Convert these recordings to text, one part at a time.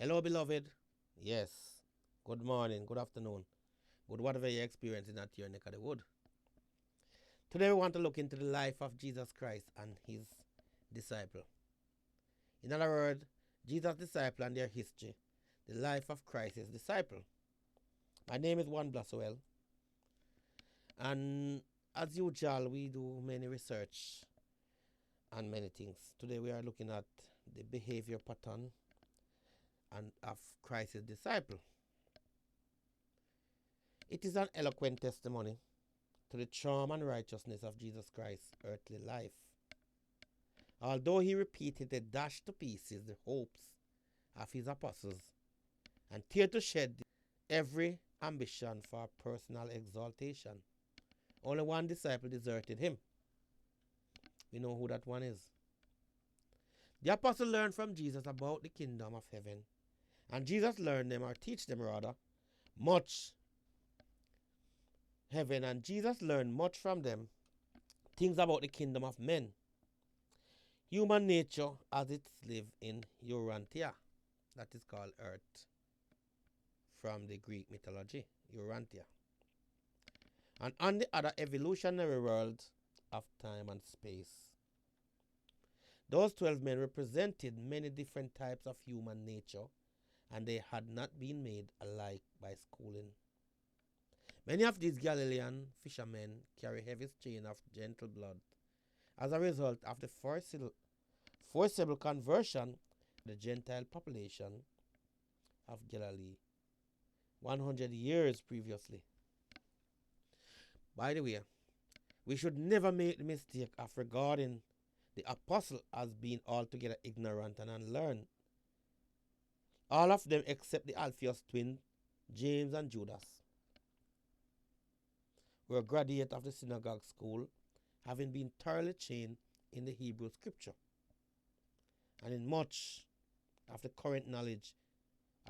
Hello, beloved. Yes. Good morning, good afternoon, good whatever you're experiencing at your neck of the wood. Today we want to look into the life of Jesus Christ and his disciple. In other words, Jesus' disciple and their history, the life of Christ's disciple. My name is Juan Blaswell, and as usual, we do many research and many things. Today we are looking at the behavior pattern and of Christ's disciple. It is an eloquent testimony to the charm and righteousness of Jesus Christ's earthly life. Although he repeatedly dashed to pieces the hopes of his apostles and teared to shed every ambition for personal exaltation, only one disciple deserted him. We know who that one is. The apostle learned from Jesus about the kingdom of heaven, and Jesus learned them, or teach them rather, much heaven, and Jesus learned much from them, things about the kingdom of men, human nature as it lives in Urantia, that is called earth, from the Greek mythology, Urantia, and on the other evolutionary world of time and space. Those 12 men represented many different types of human nature, and they had not been made alike by schooling. Many of these Galilean fishermen carry heavy strain of gentle blood as a result of the forcible conversion of the Gentile population of Galilee 100 years previously. By the way, we should never make the mistake of regarding the apostle as being altogether ignorant and unlearned. All of them except the Alphaeus twin, James and Judas, were graduates of the synagogue school, having been thoroughly trained in the Hebrew scripture and in much of the current knowledge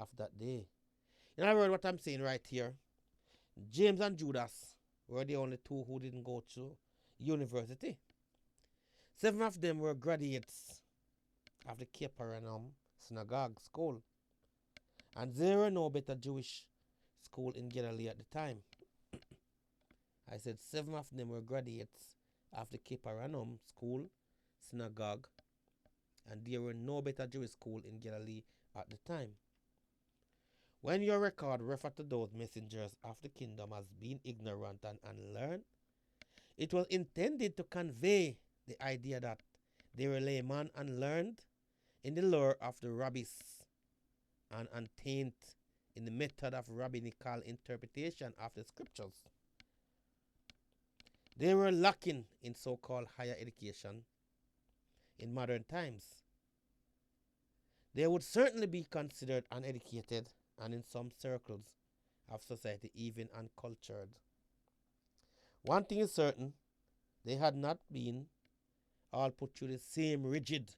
of that day. In other words, what I'm saying right here, James and Judas were the only two who didn't go to university. 7 of them were graduates of the Capernaum synagogue school, and there were no better Jewish school in Galilee at the time. I said 7 of them were graduates of the Capernaum school, synagogue, and there were no better Jewish school in Galilee at the time. When your record referred to those messengers of the kingdom as being ignorant and unlearned, it was intended to convey the idea that they were laymen unlearned in the lore of the rabbis and untainted in the method of rabbinical interpretation of the scriptures. They were lacking in so-called higher education in modern times. They would certainly be considered uneducated and in some circles of society even uncultured. One thing is certain, they had not been all put through the same rigid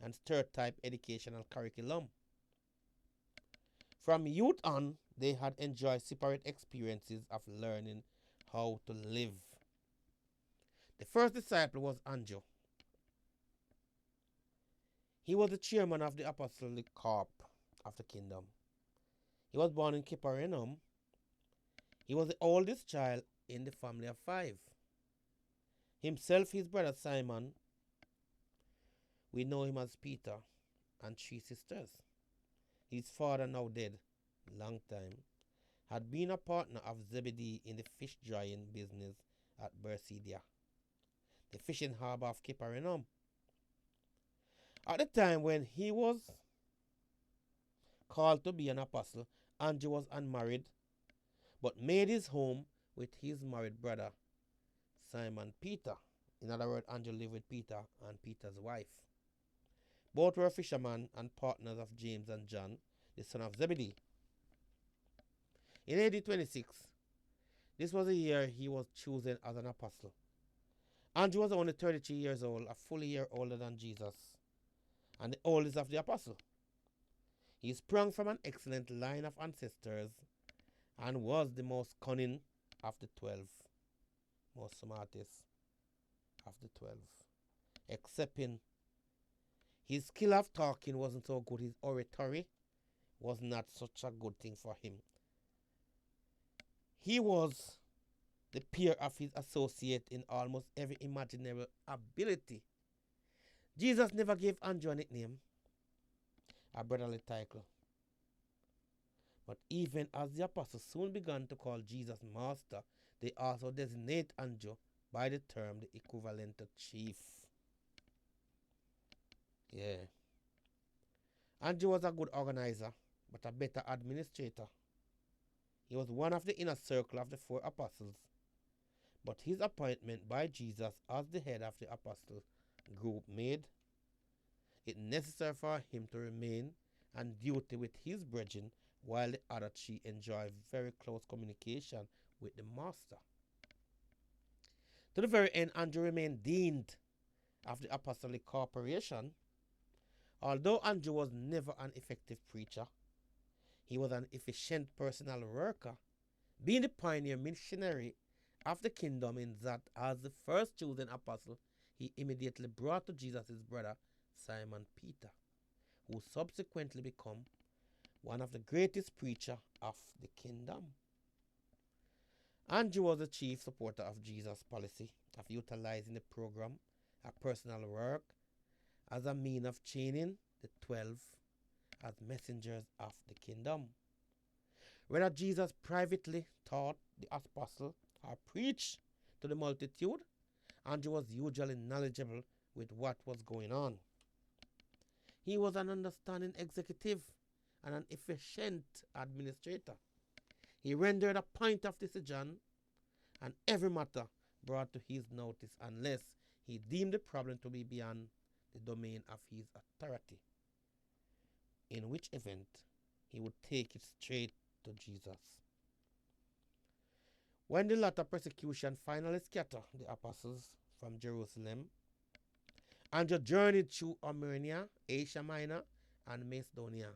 and stereotype educational curriculum. From youth on, they had enjoyed separate experiences of learning how to live. The first disciple was Andrew. He was the chairman of the apostolic corps of the kingdom. He was born in Capernaum. He was the oldest child in the family of 5. Himself, his brother Simon, we know him as Peter, and 3 sisters. His father, now dead, long time, had been a partner of Zebedee in the fish drying business at Bethsaida, the fishing harbor of Capernaum. At the time when he was called to be an apostle, Andrew was unmarried, but made his home with his married brother, Simon Peter. In other words, Andrew lived with Peter and Peter's wife. Both were fishermen and partners of James and John, the son of Zebedee. In AD 26, this was the year he was chosen as an apostle. Andrew was only 33 years old, a full year older than Jesus, and the oldest of the apostles. He sprung from an excellent line of ancestors and was the most cunning of the 12, most smartest of the 12, except in his skill of talking wasn't so good. His oratory was not such a good thing for him. He was the peer of his associate in almost every imaginable ability. Jesus never gave Andrew a nickname, a brotherly title. But even as the apostles soon began to call Jesus Master, they also designate Andrew by the term the equivalent to chief. Yeah. Andrew was a good organizer, but a better administrator. He was one of the inner circle of the 4 apostles, but his appointment by Jesus as the head of the apostle group made it necessary for him to remain on duty with his brethren while the other 3 enjoy very close communication with the master. To the very end, Andrew remained dean of the apostolic corporation. Although Andrew was never an effective preacher, he was an efficient personal worker, being the pioneer missionary of the kingdom in that as the first chosen apostle, he immediately brought to Jesus his brother Simon Peter, who subsequently became one of the greatest preachers of the kingdom. Andrew was the chief supporter of Jesus' policy of utilizing the program of personal work as a means of chaining the 12 as messengers of the kingdom. Whether Jesus privately taught the apostle or preached to the multitude, Andrew was usually knowledgeable with what was going on. He was an understanding executive and an efficient administrator. He rendered a point of decision on every matter brought to his notice unless he deemed the problem to be beyond the domain of his authority, in which event he would take it straight to Jesus. When the latter persecution finally scattered the apostles from Jerusalem, Andrew journeyed through Armenia, Asia Minor, and Macedonia,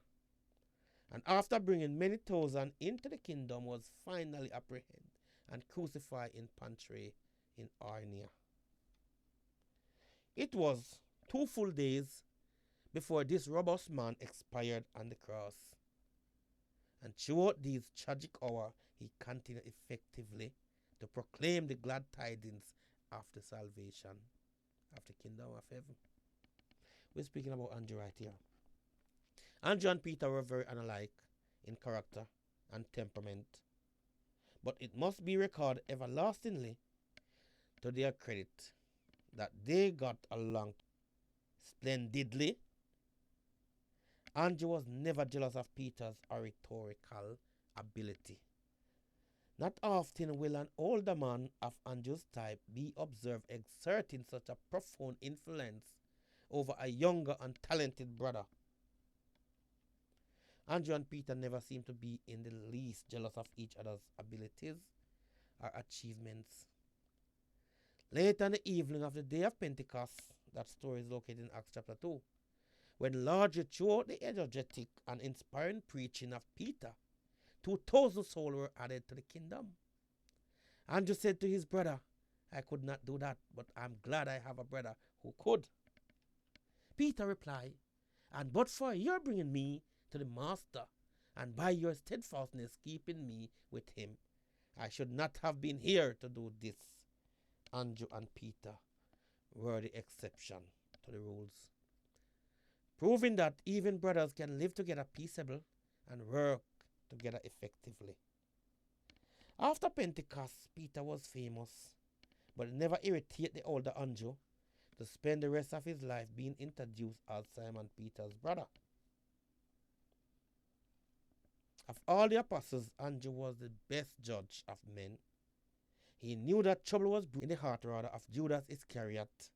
and after bringing many thousand into the kingdom, was finally apprehended and crucified in Pantre in Armenia. It was 2 full days before this robust man expired on the cross, and throughout these tragic hours, he continued effectively to proclaim the glad tidings of the salvation of the kingdom of heaven. We're speaking about Andrew right here. Andrew and Peter were very unlike in character and temperament, but it must be recorded everlastingly to their credit that they got along splendidly. Andrew was never jealous of Peter's oratorical ability. Not often will an older man of Andrew's type be observed exerting such a profound influence over a younger and talented brother. Andrew and Peter never seemed to be in the least jealous of each other's abilities or achievements. Late on the evening of the day of Pentecost, that story is located in Acts chapter 2, when largely throughout the energetic and inspiring preaching of Peter, 2,000 souls were added to the kingdom. Andrew said to his brother, "I could not do that, but I'm glad I have a brother who could." Peter replied, "And but for your bringing me to the master, and by your steadfastness keeping me with him, I should not have been here to do this." Andrew and Peter were the exception to the rules, proving that even brothers can live together peaceably and work together effectively. After Pentecost, Peter was famous, but it never irritated the older Andrew to spend the rest of his life being introduced as Simon Peter's brother. Of all the apostles, Andrew was the best judge of men. He knew that trouble was brewing in the heart rather of Judas Iscariot,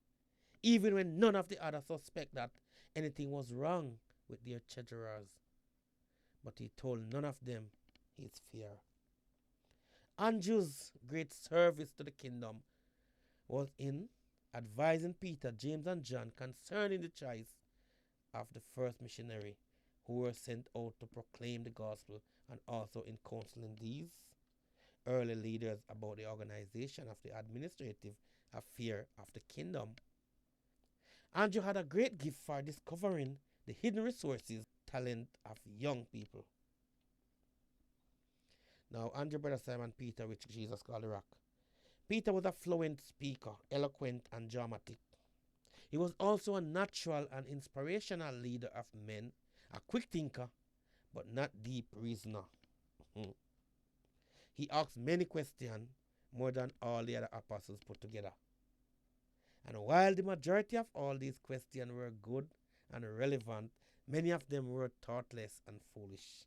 even when none of the others suspect that anything was wrong with their treasurers. But he told none of them his fear. Andrew's great service to the kingdom was in advising Peter, James, and John concerning the choice of the first missionary who were sent out to proclaim the gospel, and also in counseling these early leaders about the organization of the administrative affair of the kingdom. Andrew had a great gift for discovering the hidden resources, talent of young people. Now, Andrew, brother Simon Peter, which Jesus called the rock. Peter was a fluent speaker, eloquent and dramatic. He was also a natural and inspirational leader of men, a quick thinker, but not deep reasoner. He asked many questions, more than all the other apostles put together. And while the majority of all these questions were good and relevant, many of them were thoughtless and foolish.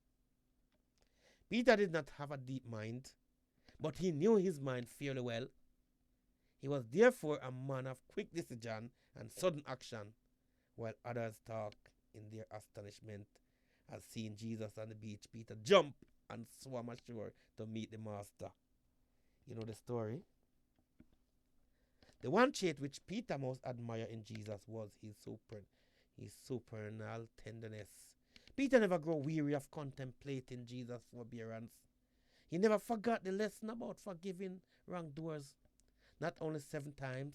Peter did not have a deep mind, but he knew his mind fairly well. He was therefore a man of quick decision and sudden action, while others talked in their astonishment at seeing Jesus on the beach. Peter jumped and swam ashore to meet the master. You know the story? The one trait which Peter most admired in Jesus was his supernal tenderness. Peter never grew weary of contemplating Jesus' forbearance. He never forgot the lesson about forgiving wrongdoers, not only 7 times,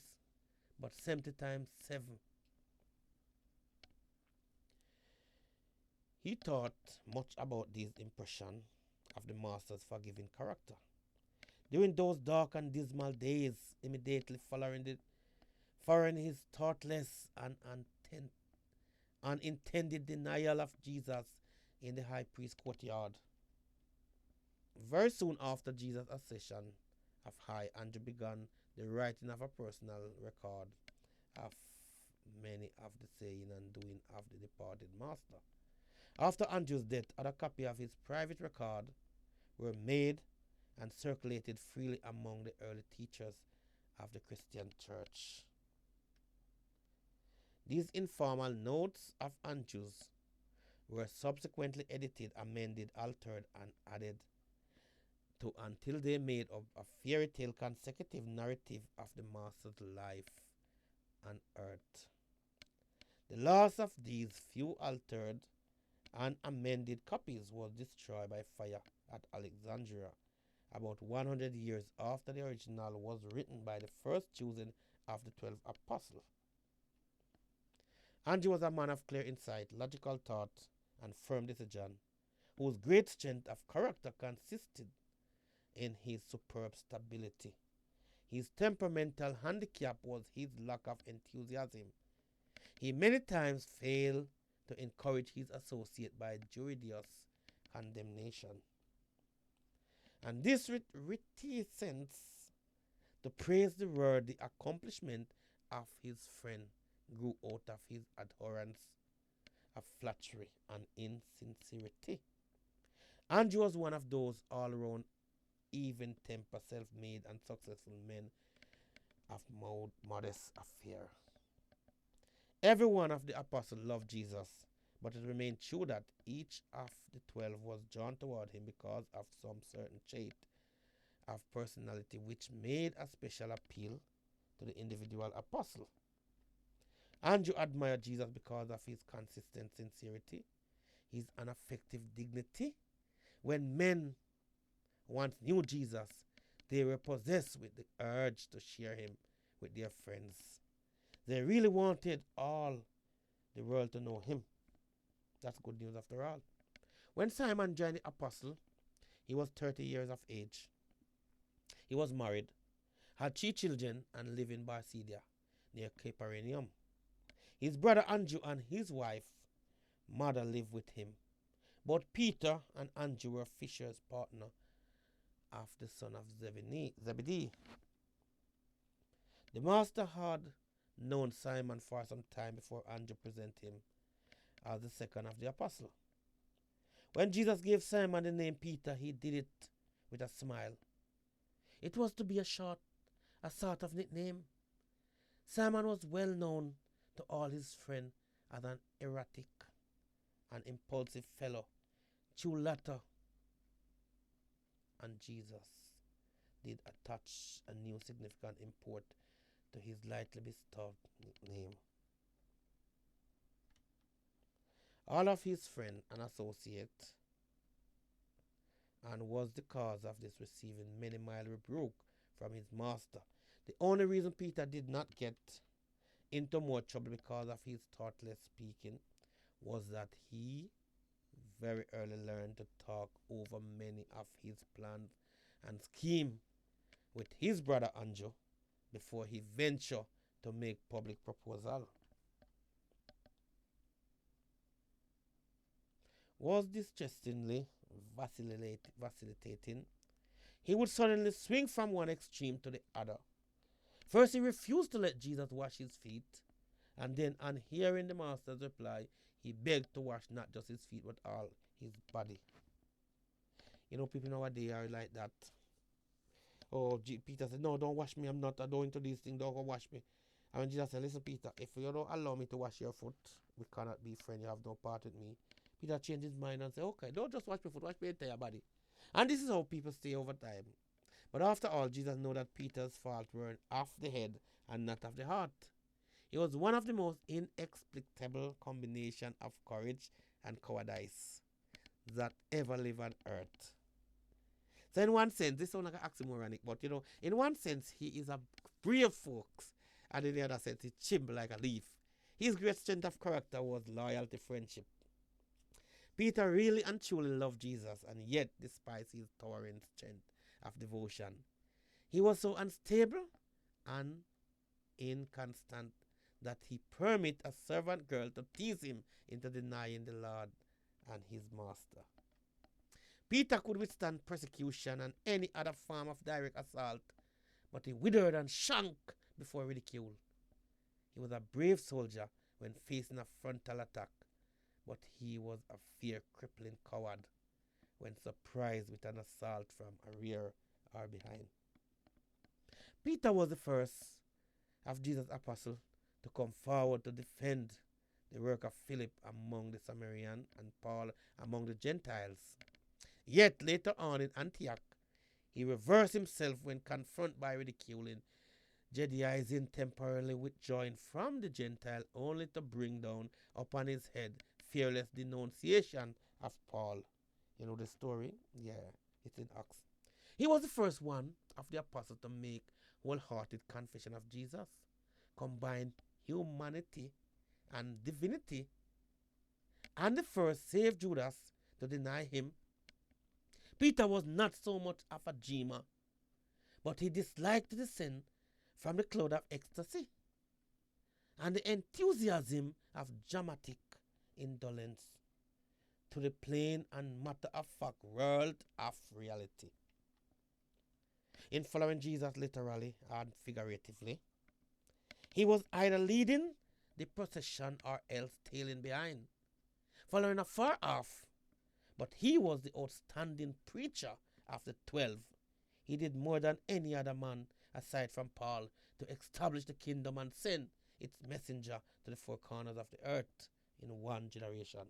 but 70 times 7. He thought much about this impression of the Master's forgiving character. During those dark and dismal days, immediately following his thoughtless and unintended denial of Jesus in the high priest's courtyard. Very soon after Jesus' ascension of high, Andrew began the writing of a personal record of many of the saying and doing of the departed master. After Andrew's death, other copies of his private record were made and circulated freely among the early teachers of the Christian church. These informal notes of Andrew's were subsequently edited, amended, altered, and added to until they made up a fairy tale consecutive narrative of the Master's life on earth. The last of these few altered and amended copies was destroyed by fire at Alexandria about 100 years after the original was written by the first choosing of the 12 apostles. Andrew was a man of clear insight, logical thought, and firm decision, whose great strength of character consisted in his superb stability. His temperamental handicap was his lack of enthusiasm. He many times failed to encourage his associate by juridious condemnation. And this reticence to praise the word, the accomplishment of his friend, grew out of his abhorrence of flattery and insincerity. Andrew was one of those all-round, even-temper, self-made, and successful men of modest affair. Every one of the apostles loved Jesus, but it remained true that each of the 12 was drawn toward him because of some certain trait of personality which made a special appeal to the individual apostle. Andrew admired Jesus because of his consistent sincerity, his unaffected dignity. When men once knew Jesus, they were possessed with the urge to share him with their friends. They really wanted all the world to know him. That's good news after all. When Simon joined the apostle, he was 30 years of age. He was married, had 3 children, and lived in Bethsaida, near Capernaum. His brother Andrew and his wife, mother, lived with him. Both Peter and Andrew were fishers' partner of the son of Zebedee. The master had known Simon for some time before Andrew presented him as the second of the apostle. When Jesus gave Simon the name Peter, he did it with a smile. It was to be a sort of nickname. Simon was well known to all his friends as an erratic and impulsive fellow. Chulatter and Jesus did attach a new significant import to his lightly bestowed nickname. All of his friends and associates, and was the cause of this receiving many mild rebuke from his master. The only reason Peter did not get into more trouble because of his thoughtless speaking was that he very early learned to talk over many of his plans and scheme with his brother Andrew before he ventured to make public proposal. Was distressingly vacillating, he would suddenly swing from one extreme to the other. First, he refused to let Jesus wash his feet, and then, on hearing the master's reply, he begged to wash not just his feet but all his body. You know, people nowadays are like that. Oh, Peter said, no, don't wash me. I'm not going to these things. Don't go wash me. And when Jesus said, listen, Peter, if you don't allow me to wash your foot, we cannot be friends. You have no part with me. Peter changed his mind and said, okay, don't just wash my foot, wash my entire body. And this is how people stay over time. But after all, Jesus knew that Peter's fault were of the head and not of the heart. It was one of the most inexplicable combination of courage and cowardice that ever lived on earth. So in one sense, this sounds like an oxymoronic, but you know, in one sense, he is a brave fox, and in the other sense, he chimbled like a leaf. His great strength of character was loyalty, friendship. Peter really and truly loved Jesus, and yet despised his towering strength of devotion. He was so unstable and inconstant that he permitted a servant girl to tease him into denying the Lord and his master. Peter could withstand persecution and any other form of direct assault, but he withered and shrank before ridicule. He was a brave soldier when facing a frontal attack, but he was a fear-crippling coward when surprised with an assault from a rear or behind. Peter was the first of Jesus' apostles to come forward to defend the work of Philip among the Samaritans and Paul among the Gentiles. Yet later on in Antioch, he reversed himself when confronted by ridiculing, Judaizing temporarily withdrawing from the Gentile only to bring down upon his head fearless denunciation of Paul. You know the story? Yeah, it's in Acts. He was the first one of the apostles to make wholehearted confession of Jesus, combined humanity and divinity, and the first saved Judas to deny him. Peter was not so much of a dreamer, but he disliked to descend from the cloud of ecstasy and the enthusiasm of dramatic indolence to the plain and matter-of-fact world of reality. In following Jesus literally and figuratively, he was either leading the procession or else tailing behind, following afar off. But he was the outstanding preacher of the 12. He did more than any other man, aside from Paul, to establish the kingdom and send its messenger to the four corners of the earth in one generation.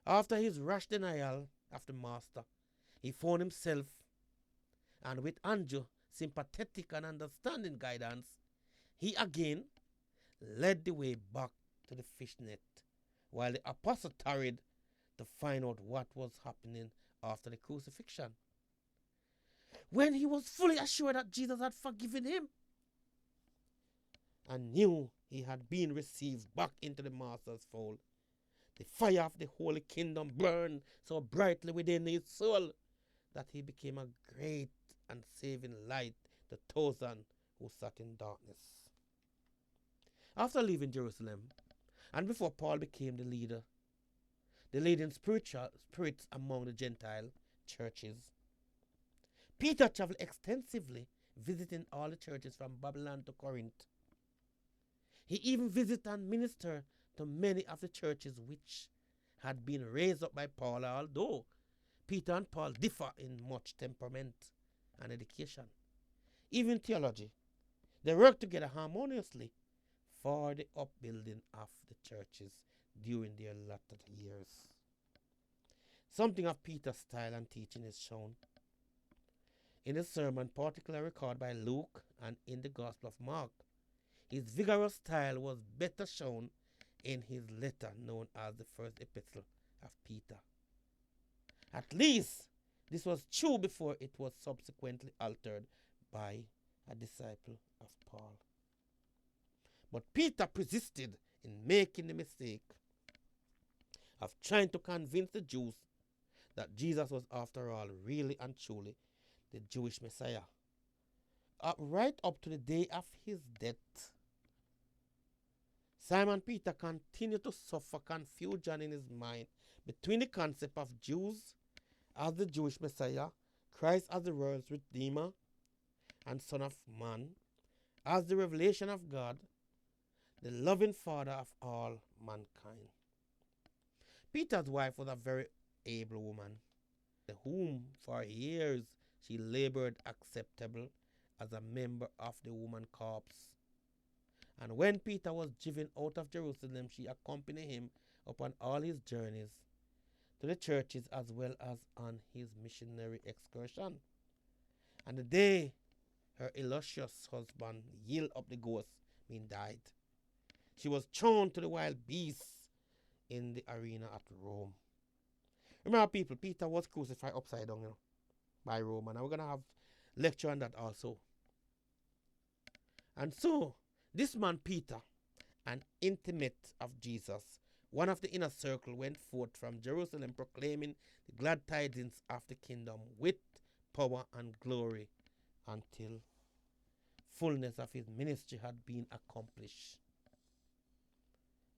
After his rash denial of the master, he found himself, and with Andrew, sympathetic and understanding guidance, he again led the way back to the fishnet, while the apostle tarried to find out what was happening after the crucifixion. When he was fully assured that Jesus had forgiven him and knew he had been received back into the master's fold, the fire of the holy kingdom burned so brightly within his soul that he became a great and saving light to thousands who sat in darkness. After leaving Jerusalem, and before Paul became the leading spirits among the Gentile churches, Peter traveled extensively, visiting all the churches from Babylon to Corinth. He even visited and ministered to many of the churches which had been raised up by Paul, although Peter and Paul differ in much temperament and education. Even theology, they worked together harmoniously for the upbuilding of the churches during their latter years. Something of Peter's style and teaching is shown in the sermon particularly recorded by Luke and in the Gospel of Mark. His vigorous style was better shown in his letter known as the first epistle of Peter. At least this was true before it was subsequently altered by a disciple of Paul. But Peter persisted in making the mistake of trying to convince the Jews that Jesus was, after all, really and truly the Jewish Messiah. Right up to the day of his death, Simon Peter continued to suffer confusion in his mind between the concept of Jews as the Jewish Messiah, Christ as the world's Redeemer and Son of Man, as the revelation of God, the loving Father of all mankind. Peter's wife was a very able woman, whom for years she labored acceptable as a member of the woman corps. And when Peter was driven out of Jerusalem, she accompanied him upon all his journeys to the churches as well as on his missionary excursion. And the day her illustrious husband yielded up the ghost, died, she was thrown to the wild beasts in the arena at Rome. Remember, people, Peter was crucified upside down, by Rome, and we're going to have lecture on that also. And so, this man Peter, an intimate of Jesus, one of the inner circle, went forth from Jerusalem proclaiming the glad tidings of the kingdom with power and glory until fullness of his ministry had been accomplished.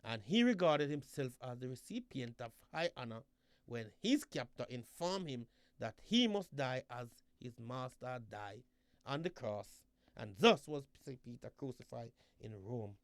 And he regarded himself as the recipient of high honor when his captor informed him that he must die as his master died on the cross, and thus was Peter crucified in Rome.